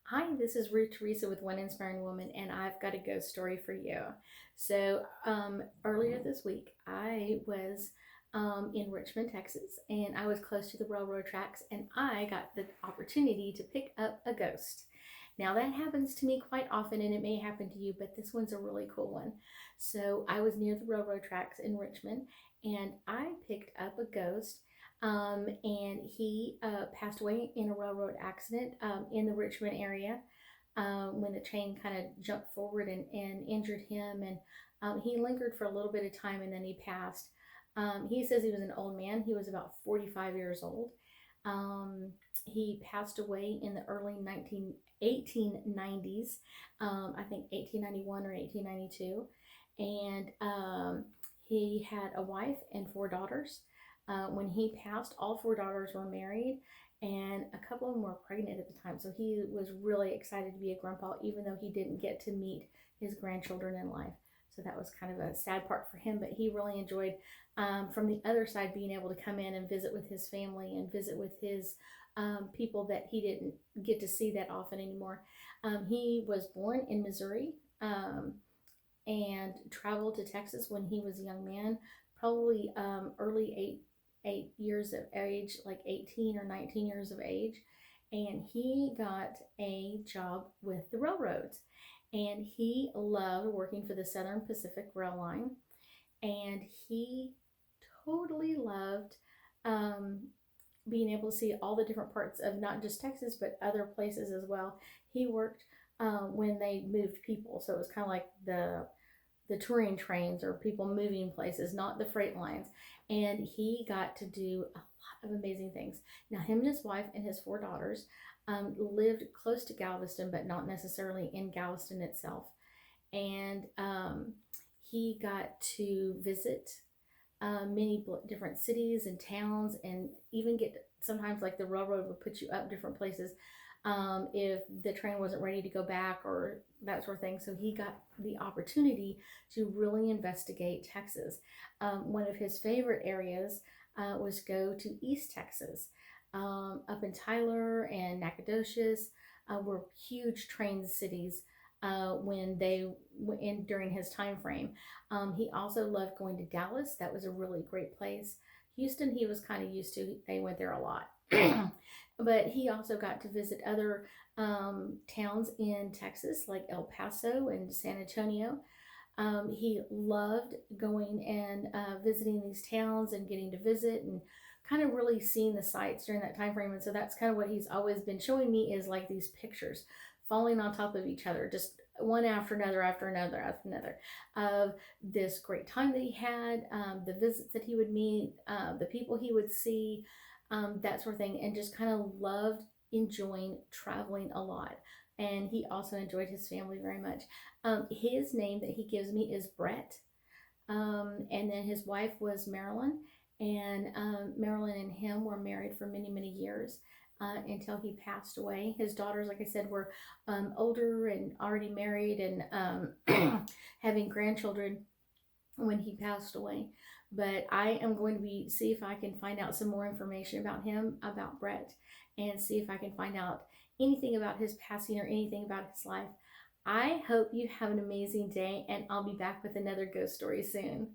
Hi, this is Ruth Theresa with One Inspiring Woman, and I've got a ghost story for you. Earlier this week, I was in Richmond, Texas, and I was close to the railroad tracks, and I got the opportunity to pick up a ghost. Now, that happens to me quite often, and it may happen to you, but this one's a really cool one. So, I was near the railroad tracks in Richmond, and I picked up a ghost and he passed away in a railroad accident in the Richmond area when the train kind of jumped forward and injured him. And he lingered for a little bit of time and then he passed. He says he was an old man. He was about 45 years old. He passed away in the early 1890s, I think 1891 or 1892. And he had a wife and four daughters. When he passed, all four daughters were married, and a couple of them were pregnant at the time. So he was really excited to be a grandpa, even though he didn't get to meet his grandchildren in life. So that was kind of a sad part for him, but he really enjoyed, from the other side, being able to come in and visit with his family and visit with his people that he didn't get to see that often anymore. He was born in Missouri and traveled to Texas when he was a young man, probably early 8 years of age, like 18 or 19 years of age. And he got a job with the railroads. And he loved working for the Southern Pacific Rail Line. And he totally loved um, being able to see all the different parts of not just Texas, but other places as well. He worked when they moved people. So it was kind of like the touring trains or people moving places, not the freight lines. And he got to do a lot of amazing things. Now, him and his wife and his four daughters lived close to Galveston, but not necessarily in Galveston itself. And he got to visit many different cities and towns, and even get sometimes like the railroad would put you up different places if the train wasn't ready to go back or that sort of thing. So he got the opportunity to really investigate Texas. One of his favorite areas was go to East Texas, up in Tyler and Nacogdoches were huge train cities when they in during his time frame. He also loved going to Dallas. That was a really great place. Houston, he was kind of used to. They went there a lot. But he also got to visit other towns in Texas, like El Paso and San Antonio. He loved going and visiting these towns and getting to visit and kind of really seeing the sights during that time frame. And so that's kind of what he's always been showing me, is like these pictures falling on top of each other, just one after another, after another, after another, of this great time that he had, the visits that he would meet, the people he would see, that sort of thing, and just kind of loved enjoying traveling a lot. And he also enjoyed his family very much. His name that he gives me is Brett. And then his wife was Marilyn. And Marilyn and him were married for many, many years until he passed away. His daughters, like I said, were older and already married and having grandchildren when he passed away. But I am going to be see if I can find out some more information about him, about Brett, and see if I can find out anything about his passing or anything about his life. I hope you have an amazing day, and I'll be back with another ghost story soon.